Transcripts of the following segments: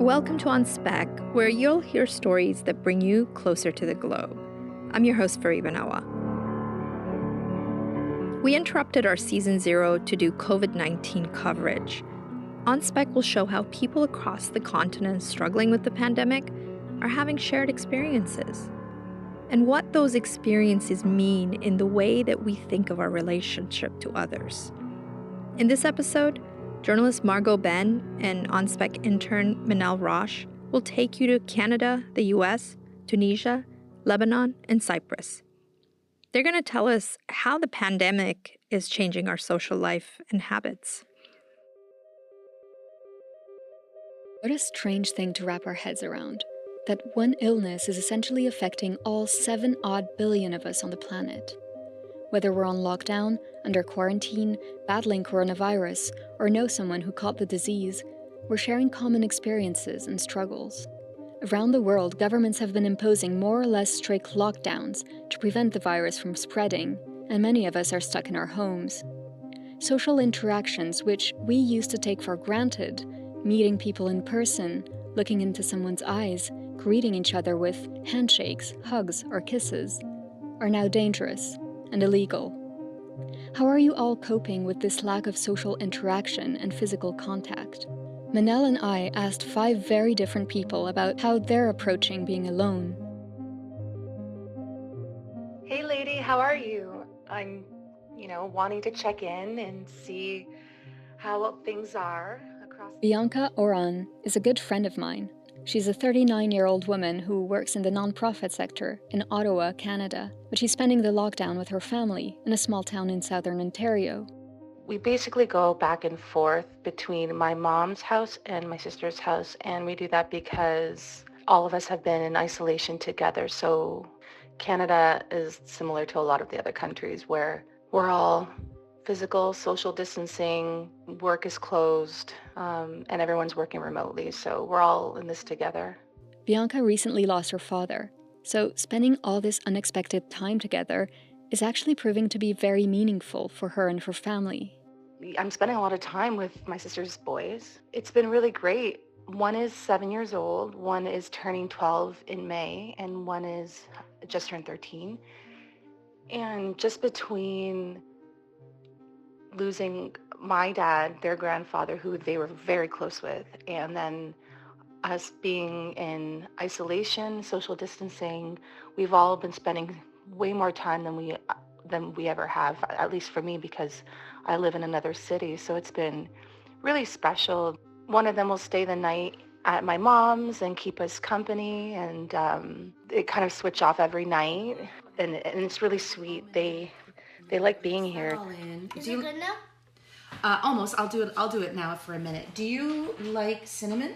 Welcome to On Spec, where you'll hear stories that bring you closer to the globe. I'm your host, Fariba. We interrupted our Season 0 to do COVID-19 coverage. On Spec will show how people across the continent struggling with the pandemic are having shared experiences, and what those experiences mean in the way that we think of our relationship to others. In this episode, journalist Margaux Benn and On Spec intern Menel Raach will take you to Canada, the US, Tunisia, Lebanon, and Cyprus. They're going to tell us how the pandemic is changing our social life and habits. What a strange thing to wrap our heads around. That one illness is essentially affecting all 7-odd billion of us on the planet. Whether we're on lockdown, under quarantine, battling coronavirus, or know someone who caught the disease, we're sharing common experiences and struggles. Around the world, governments have been imposing more or less strict lockdowns to prevent the virus from spreading, and many of us are stuck in our homes. Social interactions, which we used to take for granted, meeting people in person, looking into someone's eyes, greeting each other with handshakes, hugs, or kisses, are now dangerous and illegal. How are you all coping with this lack of social interaction and physical contact? Menel and I asked 5 very different people about how they're approaching being alone. Hey lady, how are you? I'm, wanting to check in and see how things are across... Bianca Oran is a good friend of mine. She's a 39-year-old woman who works in the nonprofit sector in Ottawa, Canada, but she's spending the lockdown with her family in a small town in southern Ontario. We basically go back and forth between my mom's house and my sister's house, and we do that because all of us have been in isolation together. So Canada is similar to a lot of the other countries where we're all physical, social distancing, work is closed, and everyone's working remotely. So we're all in this together. Bianca recently lost her father, so spending all this unexpected time together is actually proving to be very meaningful for her and her family. I'm spending a lot of time with my sister's boys. It's been really great. One is 7 years old, one is turning 12 in May, and one is just turned 13. And just between losing my dad, their grandfather, who they were very close with, and then us being in isolation, social distancing, we've all been spending way more time than we ever have, at least for me, because I live in another city. So it's been really special. One of them will stay the night at my mom's and keep us company, and they kind of switch off every night, and it's really sweet. They like being here. Is it good now? Almost. I'll do it now for a minute. Do you like cinnamon?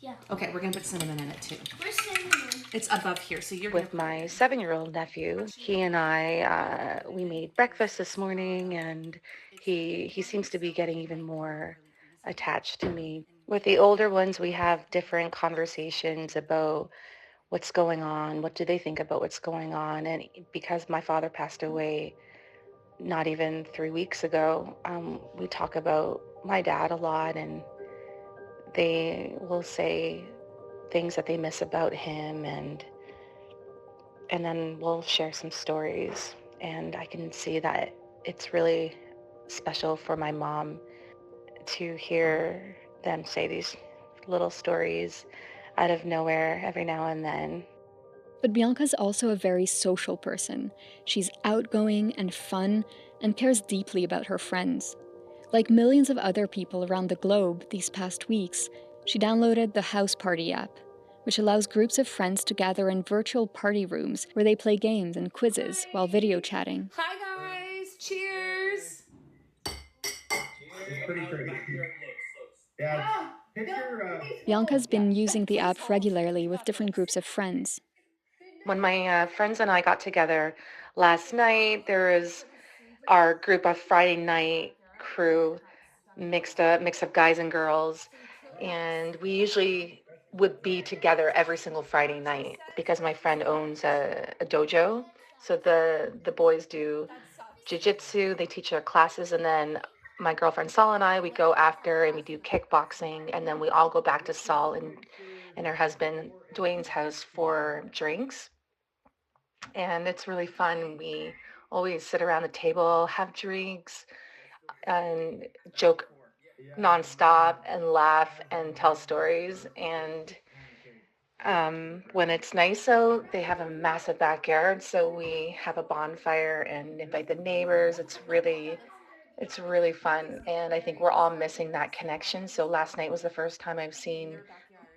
Yeah. Okay, we're gonna put cinnamon in it too. Where's cinnamon? It's above here, so you're With my 7-year-old nephew, he and I, we made breakfast this morning, and he seems to be getting even more attached to me. With the older ones, we have different conversations about what's going on, what do they think about what's going on, and because my father passed away not even 3 weeks ago, we talk about my dad a lot, and they will say things that they miss about him, and then we'll share some stories. And I can see that it's really special for my mom to hear them say these little stories out of nowhere every now and then. But Bianca's also a very social person. She's outgoing and fun and cares deeply about her friends. Like millions of other people around the globe these past weeks, she downloaded the House Party app, which allows groups of friends to gather in virtual party rooms where they play games and quizzes while video chatting. Hi guys! Cheers! It's pretty crazy. Yeah, picture. Bianca's been using the app regularly with different groups of friends. When my friends and I got together last night, there was our group of Friday night crew, mix of guys and girls, and we usually would be together every single Friday night because my friend owns a dojo. So the boys do jiu-jitsu, they teach their classes, and then my girlfriend Saul and I, we go after and we do kickboxing, and then we all go back to Saul and her husband Dwayne's house for drinks. And it's really fun. We always sit around the table, have drinks, and joke nonstop and laugh and tell stories. And when it's nice out, they have a massive backyard, so we have a bonfire and invite the neighbors. It's really fun, and I think we're all missing that connection. So last night was the first time I've seen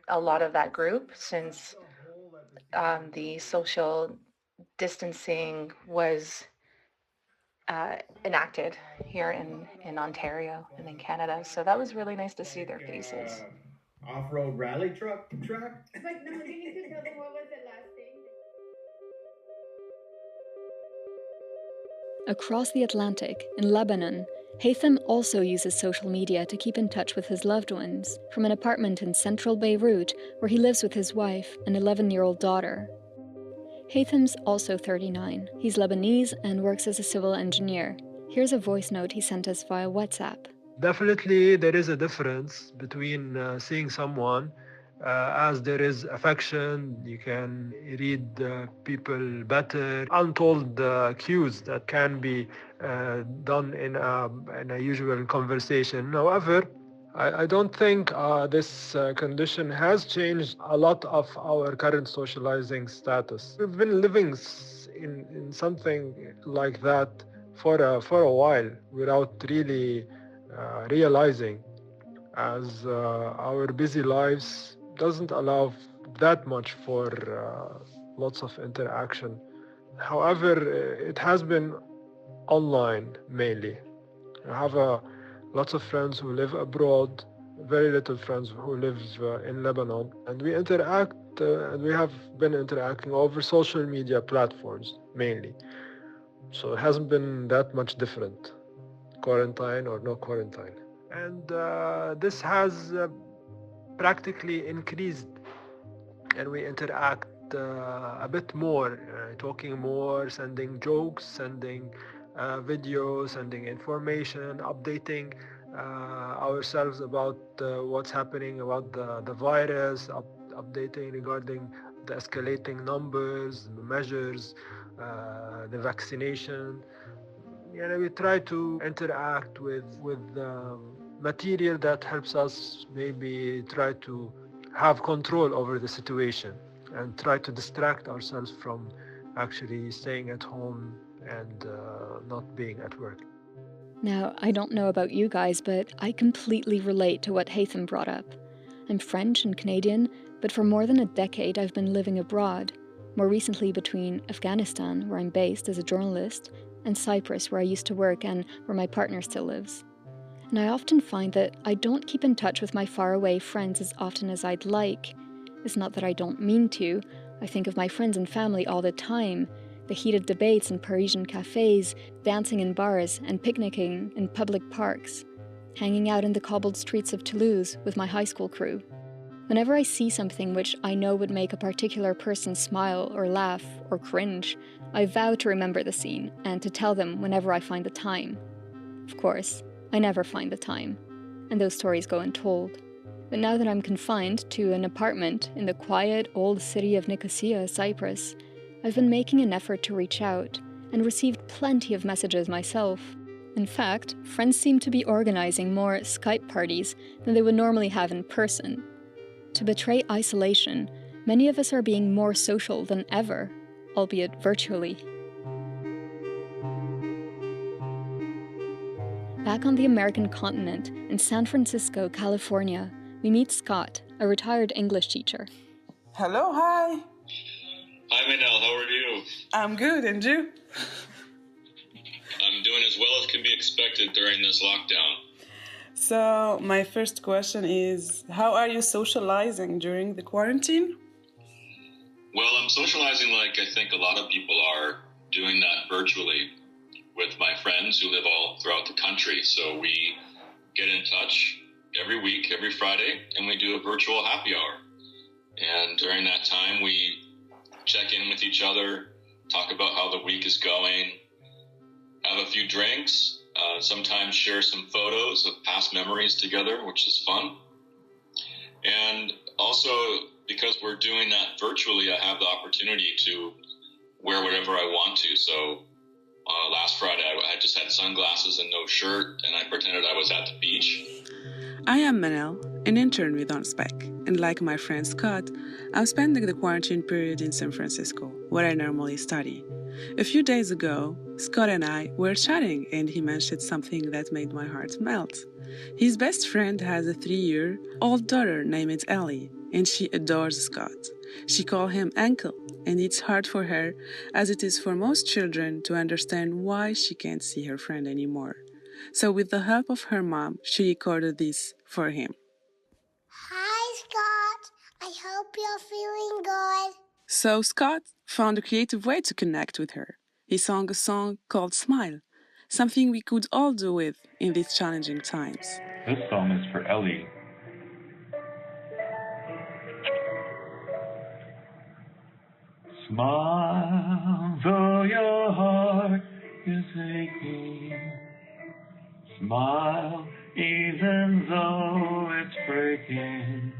a lot of that group since the social distancing was enacted here in Ontario and in Canada. So that was really nice to see their faces. Off-road rally track? But no, you need to tell them what was the last thing. Across the Atlantic, in Lebanon, Haytham also uses social media to keep in touch with his loved ones, from an apartment in central Beirut where he lives with his wife and 11-year-old daughter. Haytham's also 39. He's Lebanese and works as a civil engineer. Here's a voice note he sent us via WhatsApp. Definitely, there is a difference between seeing someone as there is affection. You can read people better. Untold cues that can be done in a usual conversation. However, I don't think this condition has changed a lot of our current socializing status. We've been living in something like that for a while without really realizing, as our busy lives doesn't allow that much for lots of interaction. However, it has been online mainly. I have lots of friends who live abroad, very little friends who live in Lebanon, and we interact and we have been interacting over social media platforms mainly. So it hasn't been that much different, quarantine or no quarantine. And this has practically increased, and we interact a bit more, talking more, sending jokes, sending videos, sending information, updating ourselves about what's happening about the virus, updating regarding the escalating numbers, measures, the vaccination. We try to interact with material that helps us maybe try to have control over the situation and try to distract ourselves from actually staying at home and not being at work. Now, I don't know about you guys, but I completely relate to what Haytham brought up. I'm French and Canadian, but for more than a decade I've been living abroad, more recently between Afghanistan, where I'm based as a journalist, and Cyprus, where I used to work and where my partner still lives. And I often find that I don't keep in touch with my faraway friends as often as I'd like. It's not that I don't mean to. I think of my friends and family all the time. The heated debates in Parisian cafes, dancing in bars, and picnicking in public parks. Hanging out in the cobbled streets of Toulouse with my high school crew. Whenever I see something which I know would make a particular person smile or laugh or cringe, I vow to remember the scene and to tell them whenever I find the time. Of course, I never find the time, and those stories go untold. But now that I'm confined to an apartment in the quiet old city of Nicosia, Cyprus, I've been making an effort to reach out and received plenty of messages myself. In fact, friends seem to be organizing more Skype parties than they would normally have in person. To betray isolation, many of us are being more social than ever, albeit virtually. Back on the American continent, in San Francisco, California, we meet Scott, a retired English teacher. Hello, hi. Hi, Menel. How are you? I'm good, and you? I'm doing as well as can be expected during this lockdown. So, my first question is, how are you socializing during the quarantine? Well, I'm socializing like I think a lot of people are, doing that virtually with my friends who live all throughout the country. So we get in touch every week, every Friday, and we do a virtual happy hour. And during that time, we check in with each other, talk about how the week is going, have a few drinks, sometimes share some photos of past memories together, which is fun. And also, because we're doing that virtually, I have the opportunity to wear whatever I want to. So last Friday, I just had sunglasses and no shirt, and I pretended I was at the beach. I am Menel, an intern with On Spec, and like my friend Scott, I'm spending the quarantine period in San Francisco, where I normally study. A few days ago, Scott and I were chatting, and he mentioned something that made my heart melt. His best friend has a 3-year-old daughter named Ellie, and she adores Scott. She calls him Uncle, and it's hard for her, as it is for most children, to understand why she can't see her friend anymore. So with the help of her mom, she recorded this for him. Hi, Scott. I hope you're feeling good. So Scott found a creative way to connect with her. He sang a song called Smile, something we could all do with in these challenging times. This song is for Ellie. Smile, though your heart is aching. Smile, even though it's breaking.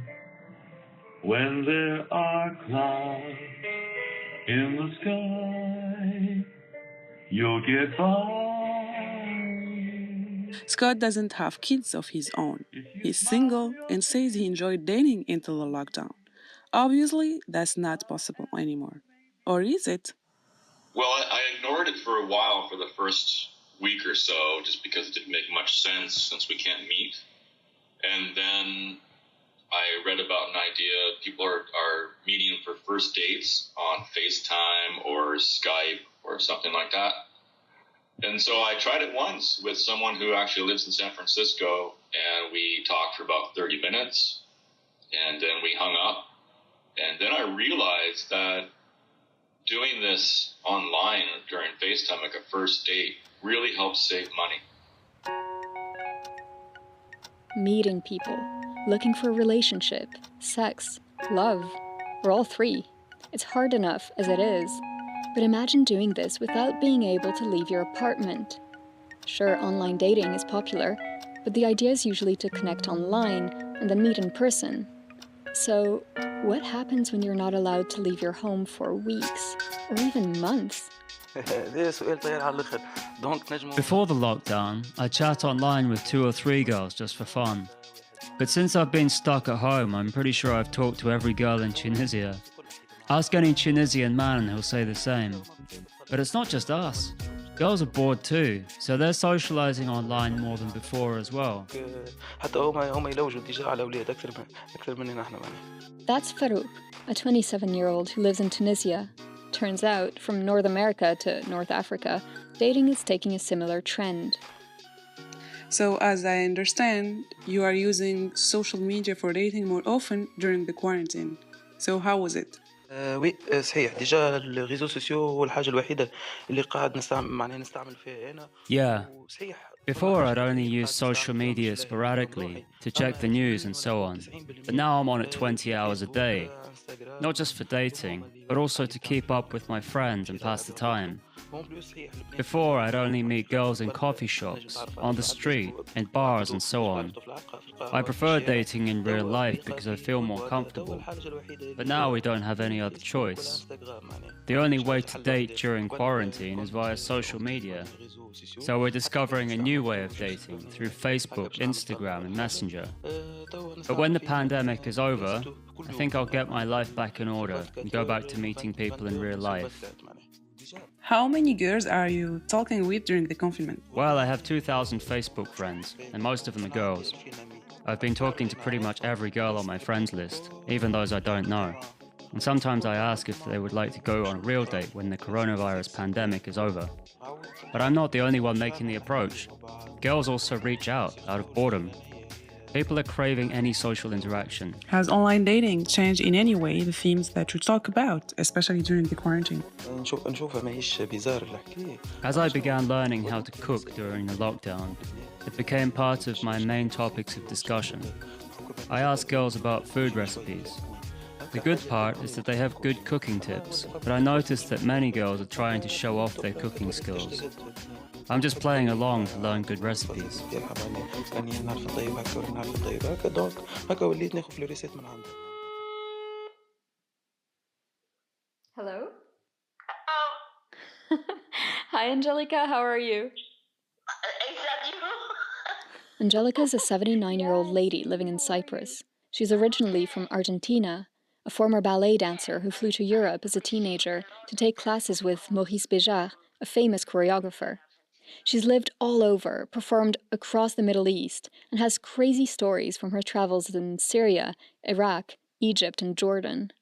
When there are clouds in the sky, you'll get by. Scott doesn't have kids of his own. He's single and says he enjoyed dating until the lockdown. Obviously, that's not possible anymore. Or is it? Well, I ignored it for a while for the first week or so, just because it didn't make much sense since we can't meet. And then I read about an idea. People are meeting for first dates on FaceTime or Skype or something like that. And so I tried it once with someone who actually lives in San Francisco, and we talked for about 30 minutes, and then we hung up. And then I realized that doing this online during FaceTime, like a first date, really helps save money. Meeting people, looking for a relationship, sex, love, or all three. It's hard enough as it is. But imagine doing this without being able to leave your apartment. Sure, online dating is popular, but the idea is usually to connect online and then meet in person. So, what happens when you're not allowed to leave your home for weeks, or even months? Before the lockdown, I chat online with 2 or 3 girls just for fun. But since I've been stuck at home, I'm pretty sure I've talked to every girl in Tunisia. Ask any Tunisian man and he'll say the same. But it's not just us. Girls are bored too, so they're socializing online more than before as well. That's Farouk, a 27-year-old who lives in Tunisia. Turns out, from North America to North Africa, dating is taking a similar trend. So, as I understand, you are using social media for dating more often during the quarantine. So, how was it? وي صحيح ديجا الريزو سوسيو هو الحاجة الوحيدة اللي قاعد نستعمل فيها أنا. Yeah. Before, I'd only use social media sporadically to check the news and so on. But now I'm on it 20 hours a day. Not just for dating, but also to keep up with my friends and pass the time. Before, I'd only meet girls in coffee shops, on the street, in bars and so on. I prefer dating in real life because I feel more comfortable. But now we don't have any other choice. The only way to date during quarantine is via social media. So we're discovering a new way of dating through Facebook, Instagram and Messenger. But when the pandemic is over, I think I'll get my life back in order and go back to meeting people in real life. How many girls are you talking with during the confinement? Well, I have 2,000 Facebook friends, and most of them are girls. I've been talking to pretty much every girl on my friends list, even those I don't know. And sometimes I ask if they would like to go on a real date when the coronavirus pandemic is over. But I'm not the only one making the approach. Girls also reach out of boredom. People are craving any social interaction. Has online dating changed in any way the themes that you talk about, especially during the quarantine? As I began learning how to cook during the lockdown, it became part of my main topics of discussion. I asked girls about food recipes. The good part is that they have good cooking tips, but I noticed that many girls are trying to show off their cooking skills. I'm just playing along to learn good recipes. Hello? Hi, Angelica. How are you? Is that you? Angelica is a 79-year-old lady living in Cyprus. She's originally from Argentina, a former ballet dancer who flew to Europe as a teenager to take classes with Maurice Béjart, a famous choreographer. She's lived all over, performed across the Middle East, and has crazy stories from her travels in Syria, Iraq, Egypt, and Jordan.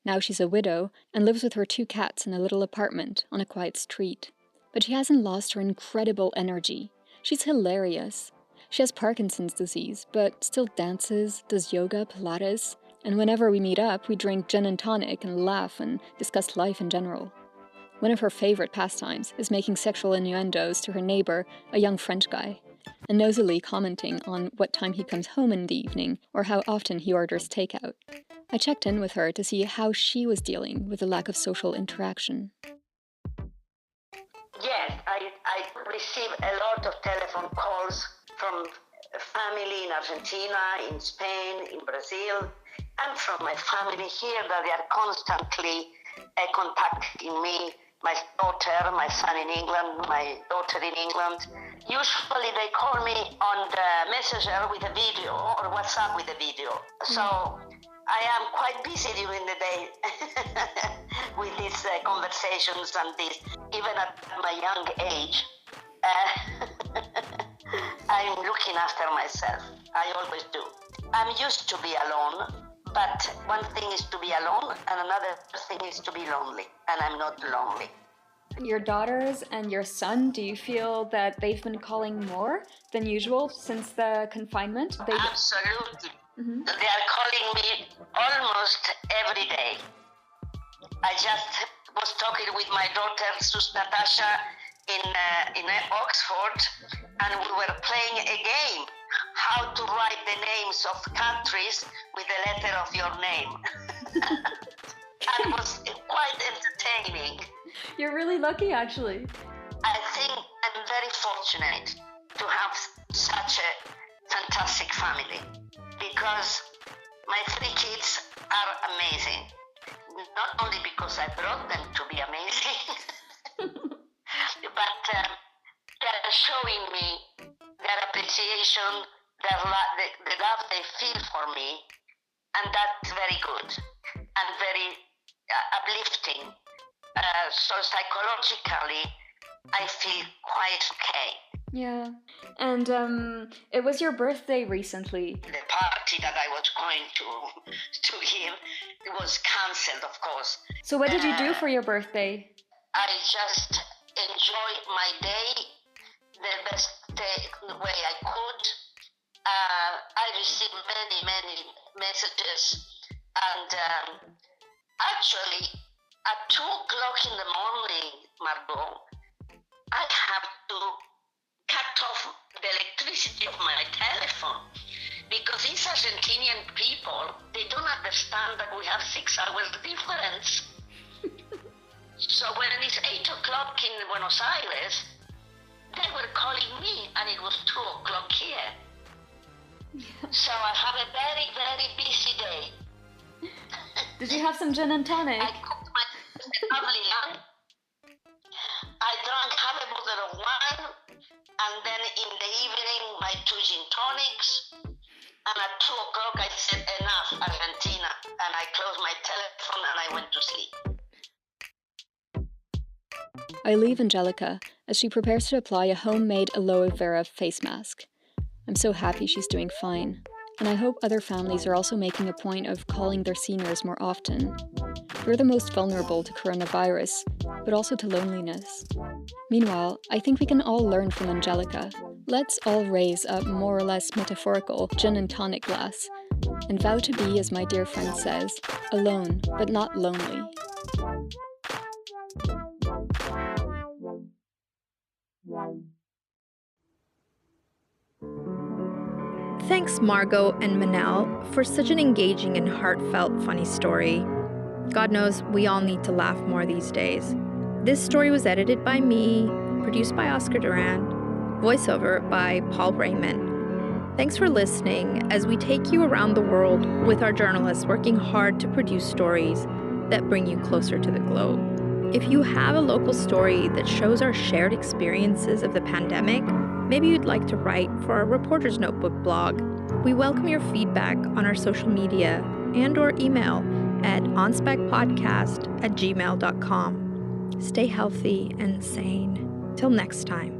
Now she's a widow and lives with her 2 cats in a little apartment on a quiet street. But she hasn't lost her incredible energy. She's hilarious. She has Parkinson's disease, but still dances, does yoga, Pilates, and whenever we meet up, we drink gin and tonic and laugh and discuss life in general. One of her favorite pastimes is making sexual innuendos to her neighbor, a young French guy, and nosily commenting on what time he comes home in the evening or how often he orders takeout. I checked in with her to see how she was dealing with the lack of social interaction. Yes, I receive a lot of telephone calls from family in Argentina, in Spain, in Brazil, and from my family here that they are constantly contacting me. My daughter, my son in England, my daughter in England. Usually they call me on the messenger with a video or WhatsApp with a video. So I am quite busy during the day with these conversations and this. Even at my young age, I'm looking after myself. I always do. I'm used to be alone, but one thing is to be alone and another thing is to be lonely, and I'm not lonely. Your daughters and your son, do you feel that they've been calling more than usual since the confinement? Absolutely. Mm-hmm. They are calling me almost every day. I just was talking with my daughter, Sus Natasha, in Oxford, and we were playing a game, how to write the names of countries with the letter of your name. And it was quite entertaining. You're really lucky, actually. I think I'm very fortunate to have such a fantastic family, because my 3 kids are amazing. Not only because I brought them to be amazing, but they're showing me their appreciation, the love they feel for me, and that's very good and very uplifting. So psychologically, I feel quite okay. Yeah, and it was your birthday recently. The party that I was going to give, it was cancelled, of course. So what did you do for your birthday? I just enjoyed my day the best way I could. I received many messages, and actually at 2 o'clock in the morning, Margaux, I have to cut off the electricity of my telephone, because these Argentinian people, they don't understand that we have 6 hours difference. So when it's 8 o'clock in Buenos Aires, they were calling me, and it was 2 o'clock here. So I have a very busy day. Did you have some gin and tonic? I cooked my lovely lunch. I drank half a bottle of wine, and then in the evening my 2 gin tonics. And at 2 o'clock I said, enough, Argentina, and I closed my telephone and I went to sleep. I leave Angelica as she prepares to apply a homemade aloe vera face mask. I'm so happy she's doing fine, and I hope other families are also making a point of calling their seniors more often. They're the most vulnerable to coronavirus, but also to loneliness. Meanwhile, I think we can all learn from Angelica. Let's all raise a more or less metaphorical gin and tonic glass, and vow to be, as my dear friend says, alone, but not lonely. Thanks, Margaux and Menel, for such an engaging and heartfelt, funny story. God knows we all need to laugh more these days. This story was edited by me, produced by Oscar Duran, voiceover by Paul Raymond. Thanks for listening as we take you around the world with our journalists working hard to produce stories that bring you closer to the globe. If you have a local story that shows our shared experiences of the pandemic, maybe you'd like to write for our Reporter's Notebook blog. We welcome your feedback on our social media and/or email at onspecpodcast@gmail.com. Stay healthy and sane. Till next time.